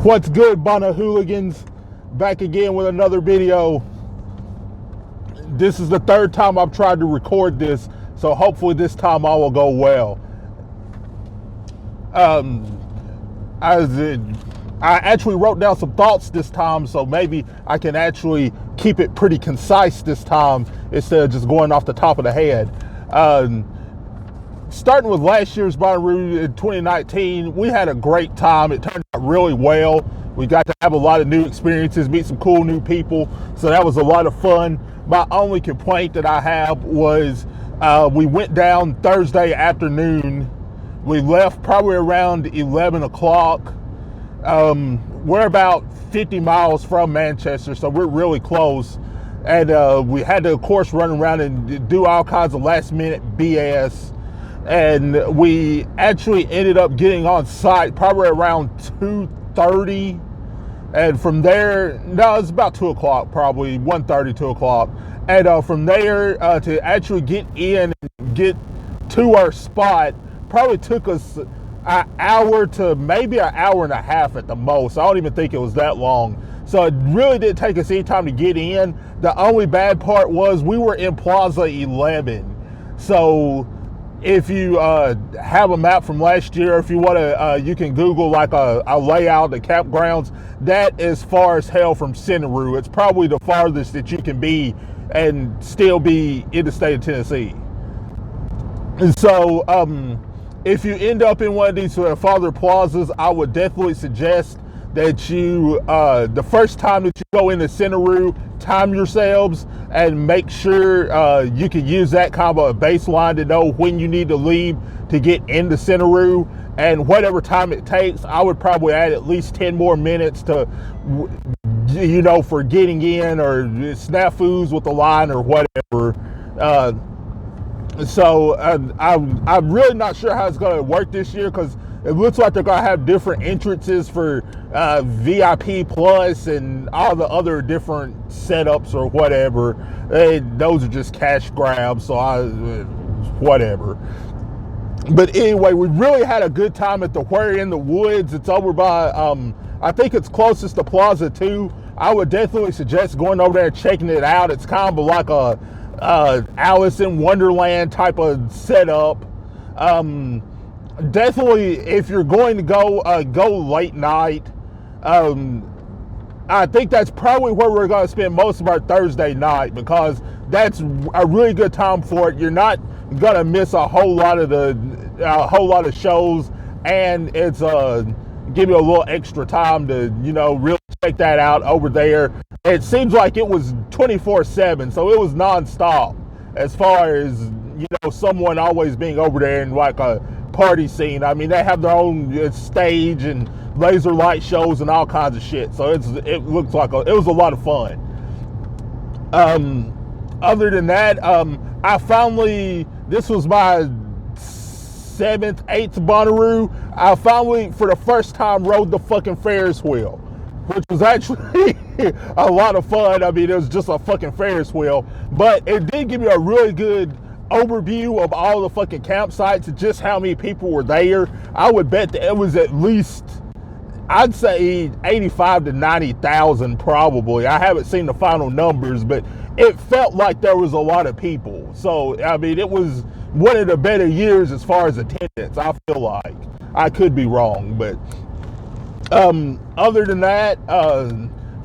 What's good, Bonnaroo hooligans? Back again with another video. This is the third time I've tried to record this, so hopefully this time all will go well. I actually wrote down some thoughts this time, so maybe I can actually keep it pretty concise this time instead of just going off the top of the head. Starting with last year's Bonnaroo in 2019, we had a great time. It turned out really well. We got to have a lot of new experiences, meet some cool new people, so that was a lot of fun. My only complaint that I have was we went down Thursday afternoon. We left probably around 11 o'clock. We're about 50 miles from Manchester, so we're really close. And we had to, of course, run around and do all kinds of last minute BS. And we actually ended up getting on site probably around 2:30. And from there, no, it's about 2 o'clock, probably 1:30, 2 o'clock. And from there to actually get in and get to our spot probably took us an hour to maybe an hour and a half at the most. I don't even think it was that long. So it really didn't take us any time to get in. The only bad part was we were in Plaza 11. So if you have a map from last year, if you want to, you can Google like a layout of the campgrounds. That is far as hell from Bonnaroo. It's probably the farthest that you can be and still be in the state of Tennessee. And so if you end up in one of these farther plazas, I would definitely suggest that you, the first time that you go into Bonnaroo, time yourselves and make sure you can use that kind of a baseline to know when you need to leave to get into Bonnaroo. And whatever time it takes, I would probably add at least 10 more minutes to, you know, for getting in or snafus with the line or whatever. So I'm really not sure how it's going to work this year, because it looks like they're going to have different entrances for VIP Plus and all the other different setups or whatever. Those are just cash grabs, so whatever. But anyway, we really had a good time at the Where in the Woods. It's over by, I think it's closest to Plaza 2. I would definitely suggest going over there and checking it out. It's kind of like a Alice in Wonderland type of setup. Definitely, if you're going to go late night, I think that's probably where we're going to spend most of our Thursday night, because that's a really good time for it. You're not going to miss a whole lot of shows, and it's give you a little extra time to, you know, really check that out over there. It seems like it was 24/7, so it was nonstop as far as, you know, someone always being over there in like a party scene. I mean, they have their own stage and laser light shows and all kinds of shit. So it looks like it was a lot of fun. Other than that, this was my 7th, 8th Bonnaroo. I finally, for the first time, rode the fucking Ferris wheel, which was actually a lot of fun. I mean, it was just a fucking Ferris wheel, but it did give me a really good overview of all the fucking campsites and just how many people were there. I would bet that it was at least, I'd say 85 to 90,000 probably. I haven't seen the final numbers, but it felt like there was a lot of people. So, I mean, it was one of the better years as far as attendance, I feel like. I could be wrong, but other than that,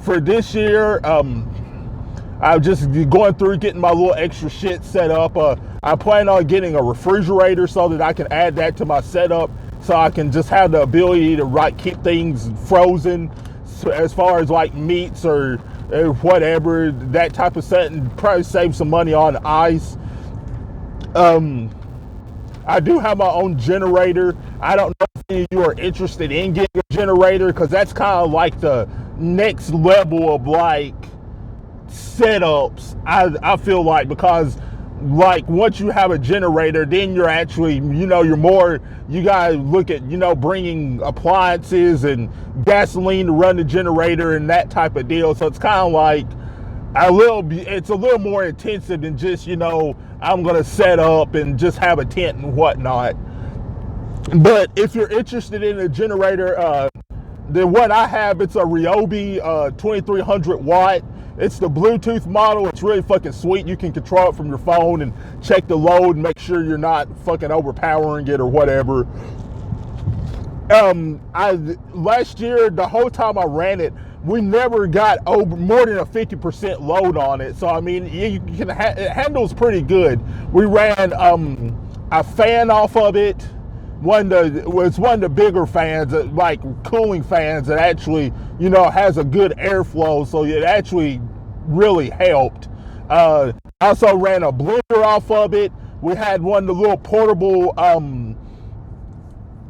for this year, I'm just going through getting my little extra shit set up. I plan on getting a refrigerator so that I can add that to my setup, so I can just have the ability to keep things frozen, so as far as like meats or whatever, that type of setting. Probably save some money on ice. I do have my own generator. I don't know if any of you are interested in getting a generator, because that's kind of like the next level of like setups, I feel like, because like once you have a generator, then you're actually, you know, you gotta look at, you know, bringing appliances and gasoline to run the generator and that type of deal. So it's kind of like it's a little more intensive than just, you know, I'm gonna set up and just have a tent and whatnot. But if you're interested in a generator, The one I have, it's a Ryobi 2300 watt. It's the Bluetooth model. It's really fucking sweet. You can control it from your phone and check the load and make sure you're not fucking overpowering it or whatever. Last year, the whole time I ran it, we never got over more than a 50% load on it. So I mean, you can it handles pretty good. We ran a fan off of it. Was one of the bigger fans, like cooling fans, that actually, you know, has a good airflow, so it actually really helped. I also ran a blender off of it. We had one of the little portable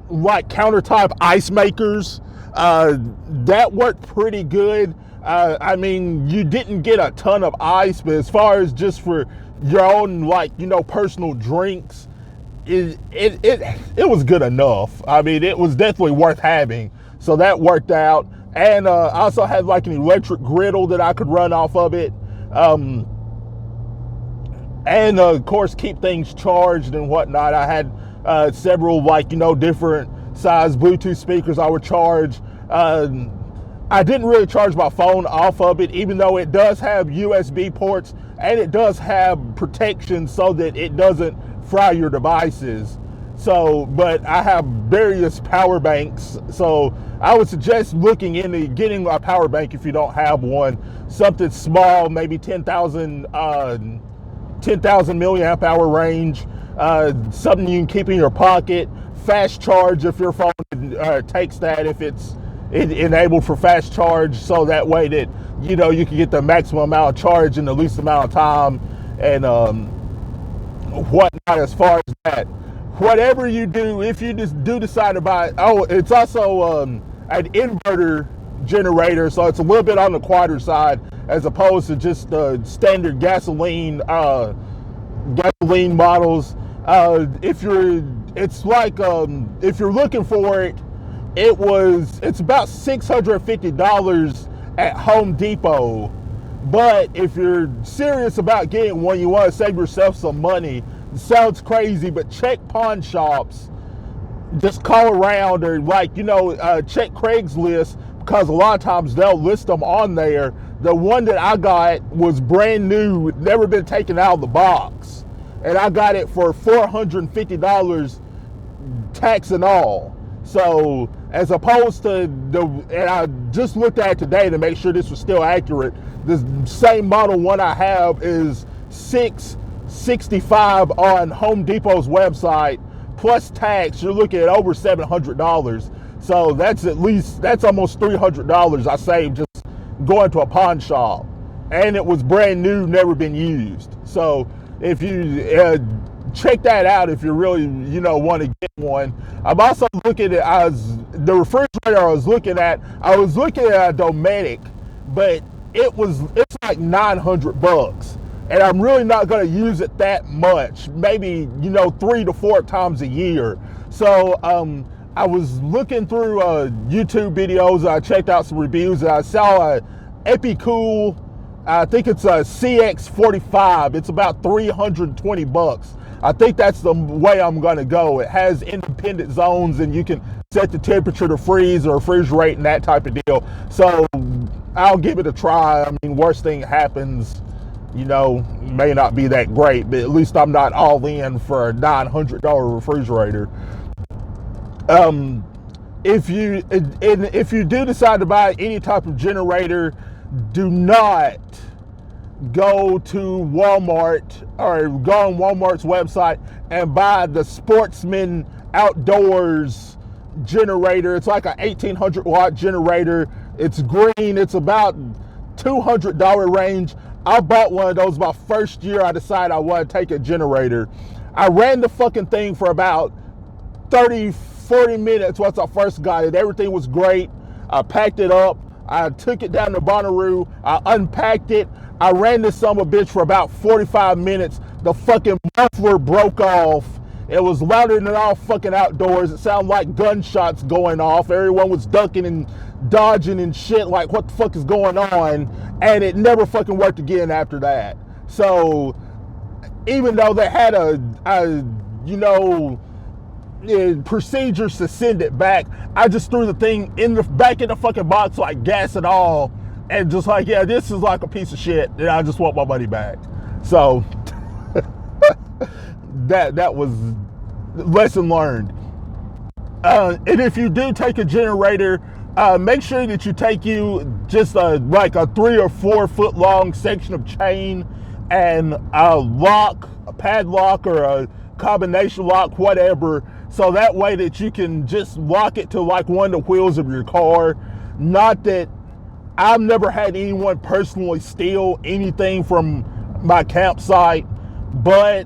like countertop ice makers. That worked pretty good. I mean, you didn't get a ton of ice, but as far as just for your own, like, you know, personal drinks, it was good enough. I mean, it was definitely worth having. So that worked out. And I also had like an electric griddle that I could run off of it. And of course, keep things charged and whatnot. I had several, like, you know, different size Bluetooth speakers I would charge. I didn't really charge my phone off of it, even though it does have USB ports and it does have protection so that it doesn't fry your devices. So, but I have various power banks, so I would suggest looking into getting a power bank if you don't have one. Something small, maybe 10,000 milliamp hour range, something you can keep in your pocket. Fast charge if your phone takes that, if it's enabled for fast charge, so that way that, you know, you can get the maximum amount of charge in the least amount of time, and whatnot. As far as that, whatever you do, if you just do decide to buy, it's also an inverter generator, so it's a little bit on the quieter side as opposed to just the standard gasoline models. If you're looking for it, it's about $650 at Home Depot. But if you're serious about getting one, you want to save yourself some money. It sounds crazy, but check pawn shops. Just call around, or, like, you know, check Craigslist, because a lot of times they'll list them on there. The one that I got was brand new, never been taken out of the box, and I got it for $450, tax and all. So as opposed to and I just looked at it today to make sure this was still accurate. The same model one I have is $665 on Home Depot's website, plus tax. You're looking at over $700. So that's almost $300 I saved just going to a pawn shop, and it was brand new, never been used. So if you check that out, if you really, you know, want to get one. I'm also looking at the refrigerator I was looking at a Dometic, but it's like $900, and I'm really not going to use it that much, maybe, you know, 3 to 4 times a year. So I was looking through YouTube videos, I checked out some reviews, and I saw a Epicool, I think it's a CX45. It's about $320. I think that's the way I'm going to go. It has independent zones, and you can set the temperature to freeze or refrigerate and that type of deal. So I'll give it a try. I mean, worst thing happens, you know, may not be that great, but at least I'm not all in for a $900 refrigerator. If you do decide to buy any type of generator, do not go to Walmart or go on Walmart's website and buy the Sportsman Outdoors generator. It's like an 1800 watt generator. It's green. It's about $200 range. I bought one of those my first year I decided I want to take a generator. I ran the fucking thing for about 30-40 minutes once I first got it. Everything was great. I packed it up. I took it down to Bonnaroo. I unpacked it. I ran this son of a bitch for about 45 minutes. The fucking muffler broke off. It was louder than all fucking outdoors. It sounded like gunshots going off. Everyone was ducking and dodging and shit, like, what the fuck is going on? And it never fucking worked again after that. So even though they had a procedures to send it back. I just threw the thing back in the fucking box, like gas and all, and just like, yeah, this is like a piece of shit, and I just want my money back. So that was lesson learned. And if you do take a generator, make sure that you take just like a 3 or 4 foot long section of chain and a padlock or a combination lock, whatever, so that way that you can just lock it to like one of the wheels of your car. Not that I've never had anyone personally steal anything from my campsite, but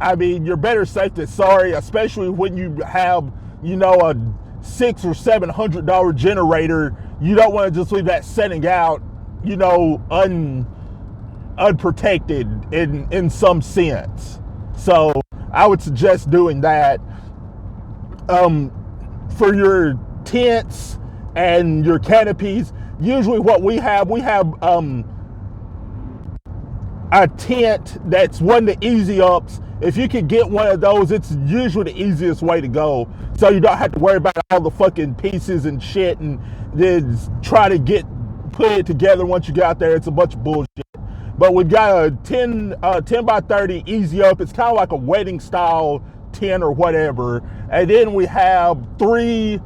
I mean, you're better safe than sorry, especially when you have, a $600 or $700 generator. You don't want to just leave that setting out, unprotected in some sense. So I would suggest doing that. For your tents and your canopies, usually what we have a tent that's one of the easy ups. If you can get one of those, it's usually the easiest way to go. So you don't have to worry about all the fucking pieces and shit and then try to put it together once you get out there. It's a bunch of bullshit. But we've got a 10 by 30 easy up. It's kind of like a wedding style tent or whatever. And then we have 3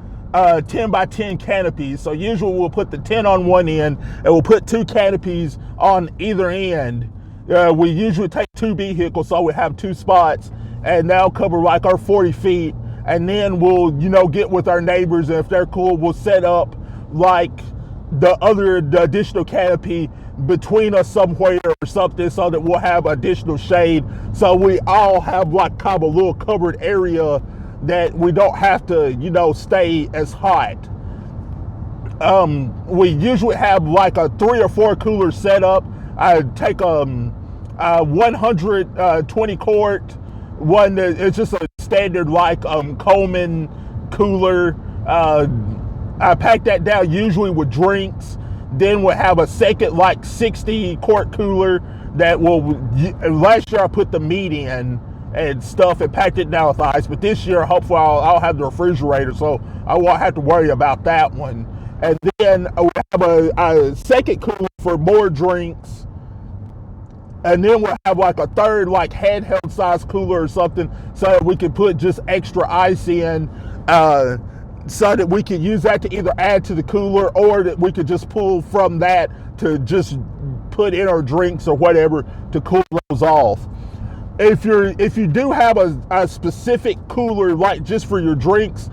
10 by 10 canopies. So usually we'll put the tent on one end and we'll put 2 canopies on either end. We usually take 2 vehicles, so we have 2 spots, and that'll cover like our 40 feet. And then we'll, get with our neighbors, and if they're cool, we'll set up like the additional canopy between us somewhere or something, so that we'll have additional shade. So we all have like kind of a little covered area that we don't have to, stay as hot. We usually have like a 3 or 4 cooler setup. I take a 120 quart one. It's just a standard like Coleman cooler. I pack that down usually with drinks. Then we'll have a second like 60 quart cooler that last year I put the meat in and stuff and packed it down with ice. But this year, hopefully I'll have the refrigerator, so I won't have to worry about that one. And then we have a second cooler for more drinks. And then we'll have like a third like handheld size cooler or something, so that we can put just extra ice in, so that we can use that to either add to the cooler, or that we could just pull from that to just put in our drinks or whatever to cool those off. If you do have a specific cooler like just for your drinks,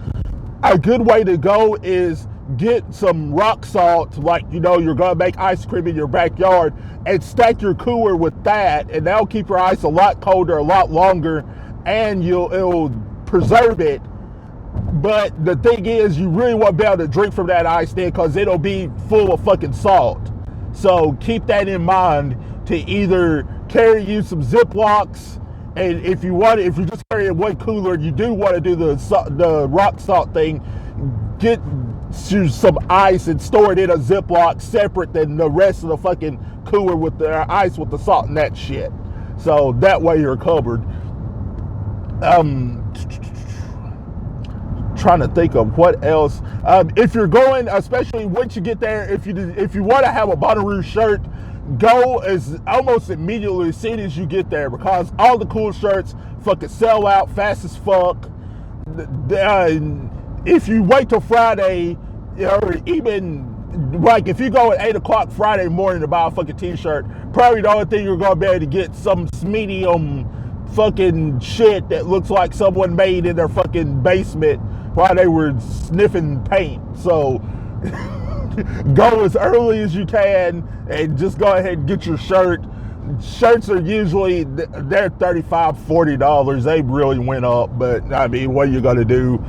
a good way to go is get some rock salt, like you're gonna make ice cream in your backyard, and stack your cooler with that, and that'll keep your ice a lot colder, a lot longer, and it'll preserve it. But the thing is, you really won't be able to drink from that ice then, because it'll be full of fucking salt. So keep that in mind, to either carry you some Ziplocs, and if you're just carrying one cooler, you do want to do the rock salt thing, get some ice and store it in a Ziploc separate than the rest of the fucking cooler with the ice with the salt and that shit. So that way you're covered. Trying to think of what else. If you're going, especially once you get there, if you want to have a Bonnaroo shirt, go as almost immediately as soon as you get there, because all the cool shirts fucking sell out fast as fuck. If you wait till Friday, or even like if you go at 8 o'clock Friday morning to buy a fucking t-shirt, probably the only thing you're gonna be able to get some medium fucking shit that looks like someone made in their fucking basement while they were sniffing paint. So go as early as you can and just go ahead and get your shirt. Shirts are usually, they're $35, $40. They really went up, but I mean, what are you gonna do?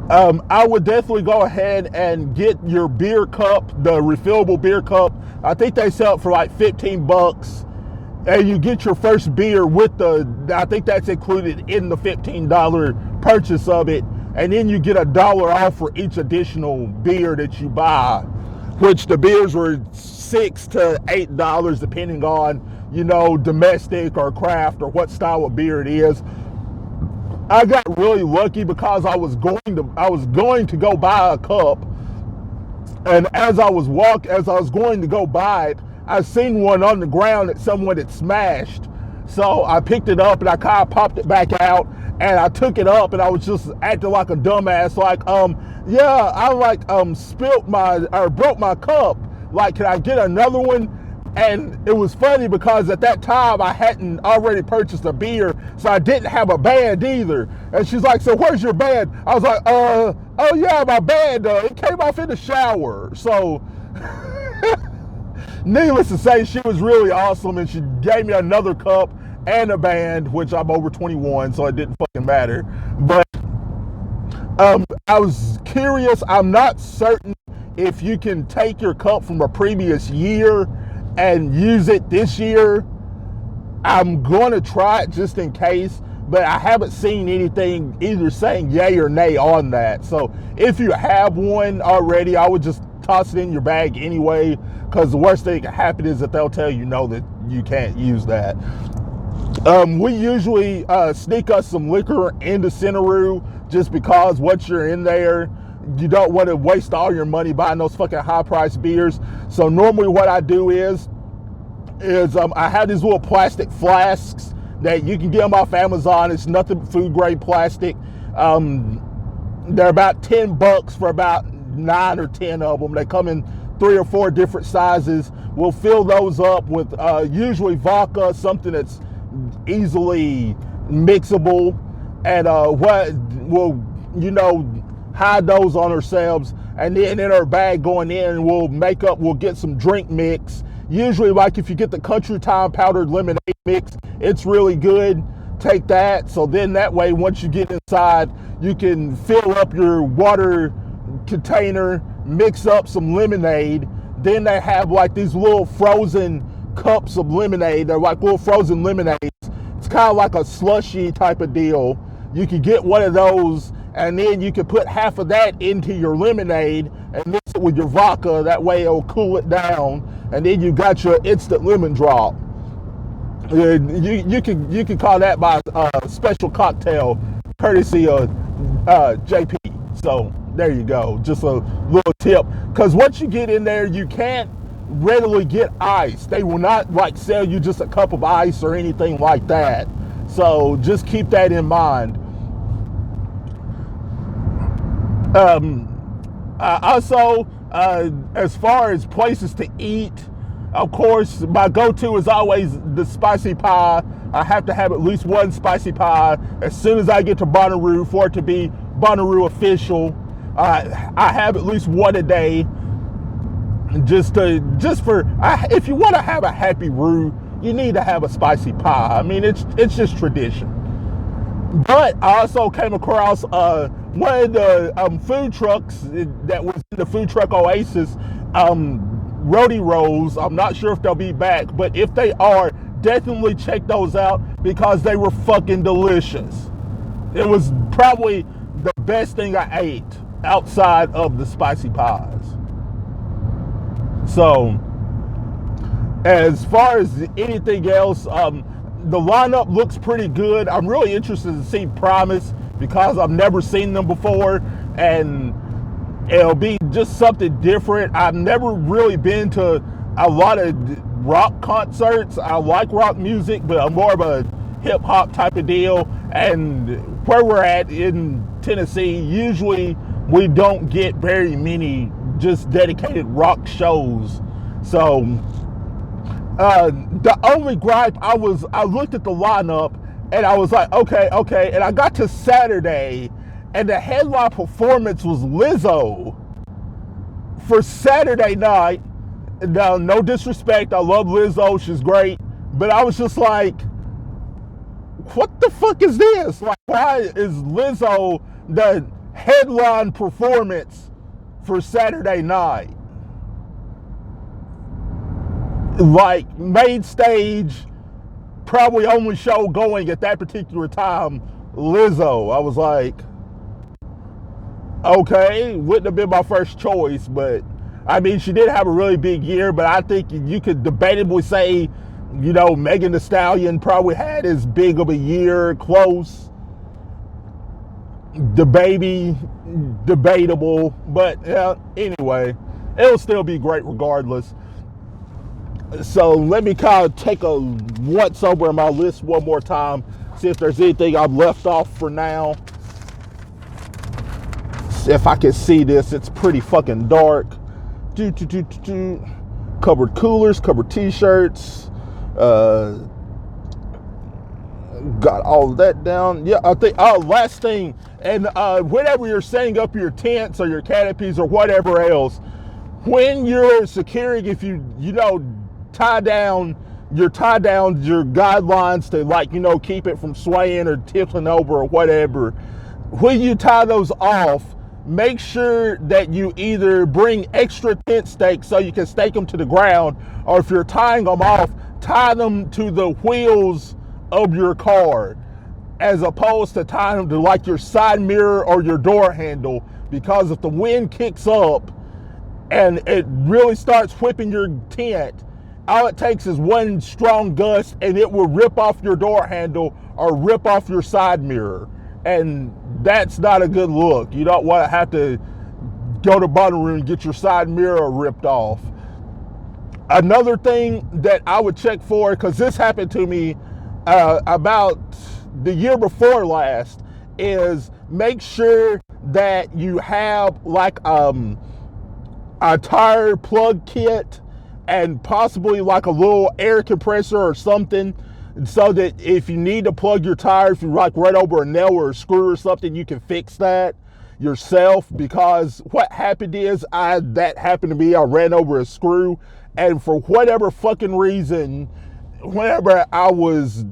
I would definitely go ahead and get your beer cup, the refillable beer cup. I think they sell it for like $15, and you get your first beer with I think that's included in the $15 purchase of it, and then you get $1 off for each additional beer that you buy, which the beers were $6 to $8 depending on, domestic or craft or what style of beer it is. I got really lucky because I was going to go buy a cup, and as I was going to go buy it, I seen one on the ground that someone had smashed. So I picked it up and I kind of popped it back out, and I took it up and I was just acting like a dumbass, like, yeah, I like broke my cup. Like, can I get another one? And it was funny because at that time I hadn't already purchased a beer, so I didn't have a band either. And she's like, "So where's your band?" I was like, oh yeah, my band, it came off in the shower." So needless to say, she was really awesome, and she gave me another cup and a band, which I'm over 21, so it didn't fucking matter. But I was curious. I'm not certain if you can take your cup from a previous year and use it this year. I'm going to try it just in case, but I haven't seen anything either saying yay or nay on that. So if you have one already, I would just toss it in your bag anyway, because the worst thing that can happen is that they'll tell you no, that you can't use that. We usually sneak us some liquor into Bonnaroo just because once you're in there, you don't want to waste all your money buying those fucking high-priced beers. So normally what I do is I have these little plastic flasks that you can get them off Amazon. It's nothing but food-grade plastic. They're about $10 for about 9 or 10 of them. They come in 3 or 4 different sizes. We'll fill those up with usually vodka, something that's easily mixable, and we'll hide those on ourselves, and then in our bag going in, we'll get some drink mix. Usually, like if you get the Country Time powdered lemonade mix, it's really good. Take that. So then that way, once you get inside, you can fill up your water container, mix up some lemonade. Then they have like these little frozen cups of lemonade. They're like little frozen lemonades. It's kind of like a slushy type of deal. You can get one of those, and then you can put half of that into your lemonade and mix it with your vodka. That way it'll cool it down, and then you got your instant lemon drop. You can call that by special cocktail, courtesy of JP. So there you go. Just a little tip, because once you get in there, you can't readily get ice. They will not like sell you just a cup of ice or anything like that. So just keep that in mind. Also, as far as places to eat, of course, my go-to is always the spicy pie. I have to have at least one spicy pie as soon as I get to Bonnaroo for it to be Bonnaroo official. I have at least one a day. If you want to have a happy Roo, you need to have a spicy pie. I mean, it's just tradition. But I also came across one of the food trucks that was in the food truck Oasis, Roadie Rolls. I'm not sure if they'll be back, but if they are, definitely check those out because they were fucking delicious. It was probably the best thing I ate outside of the spicy pies. So, as far as anything else, the lineup looks pretty good. I'm really interested to see Promise because I've never seen them before, and it'll be just something different. I've never really been to a lot of rock concerts. I like rock music, but I'm more of a hip hop type of deal. And where we're at in Tennessee, usually we don't get very many just dedicated rock shows. So the only gripe I looked at the lineup and I was like, okay. And I got to Saturday and the headline performance was Lizzo for Saturday night. Now, no disrespect, I love Lizzo, she's great, but I was just like, what the fuck is this? Like, why is Lizzo the headline performance for Saturday night? Like, main stage, probably only show going at that particular time, Lizzo. I was like, okay, wouldn't have been my first choice, but I mean, she did have a really big year, but I think you could debatably say, Megan Thee Stallion probably had as big of a year, close. The baby, debatable, but anyway, it'll still be great regardless. So let me kind of take a once over my list one more time, see if there's anything I've left off for now. See if I can see this. It's pretty fucking dark. Covered coolers, covered t-shirts. Got all of that down. Yeah, I think, last thing, and whenever you're setting up your tents or your canopies or whatever else, when you're securing, if you tie down your guidelines to, like, keep it from swaying or tipping over or whatever, when you tie those off, make sure that you either bring extra tent stakes so you can stake them to the ground, or if you're tying them off, tie them to the wheels of your car, as opposed to tying them to, like, your side mirror or your door handle, because if the wind kicks up and it really starts whipping your tent, all it takes is one strong gust and it will rip off your door handle or rip off your side mirror, and that's not a good look. You don't want to have to go to Bonnaroo and get your side mirror ripped off. Another thing that I would check for, because this happened to me about the year before last, is make sure that you have, like, a tire plug kit and possibly like a little air compressor or something, so that if you need to plug your tire, if you like right over a nail or a screw or something, you can fix that yourself. Because what happened is, that happened to me. I ran over a screw, and for whatever fucking reason, whenever I was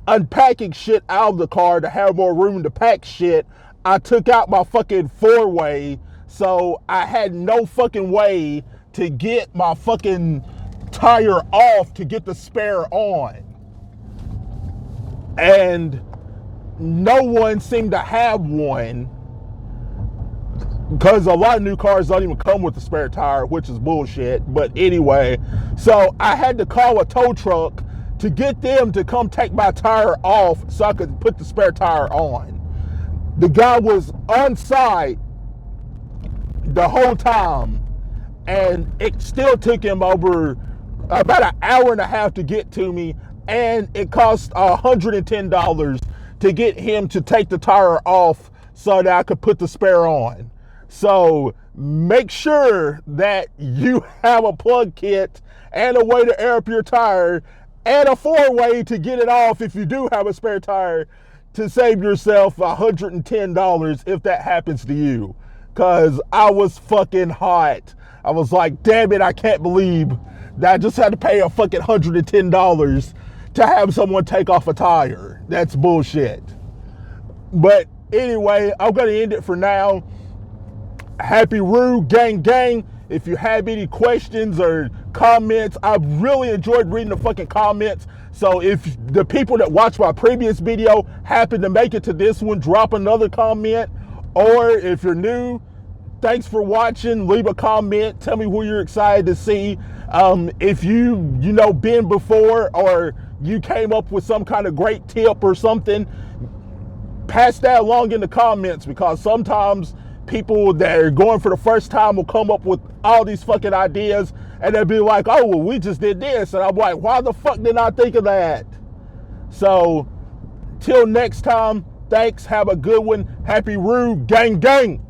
unpacking shit out of the car to have more room to pack shit, I took out my fucking four-way, so I had no fucking way to get my fucking tire off to get the spare on. And no one seemed to have one, because a lot of new cars don't even come with a spare tire, which is bullshit. But anyway, so I had to call a tow truck to get them to come take my tire off so I could put the spare tire on. The guy was on site the whole time, and it still took him over about an hour and a half to get to me, and it cost $110 to get him to take the tire off so that I could put the spare on. So make sure that you have a plug kit and a way to air up your tire and a four-way to get it off if you do have a spare tire, to save yourself $110 if that happens to you. Because I was fucking hot. I was like, damn it, I can't believe that I just had to pay a fucking $110 to have someone take off a tire. That's bullshit. But anyway, I'm going to end it for now. Happy Roo, gang, gang. If you have any questions or comments, I've really enjoyed reading the fucking comments. So if the people that watched my previous video happen to make it to this one, drop another comment. Or if you're new, thanks for watching. Leave a comment. Tell me who you're excited to see. If you been before, or you came up with some kind of great tip or something, pass that along in the comments, because sometimes people that are going for the first time will come up with all these fucking ideas, and they'll be like, oh, well, we just did this. And I'm like, why the fuck didn't I think of that? So till next time, thanks. Have a good one. Happy Roo, gang, gang.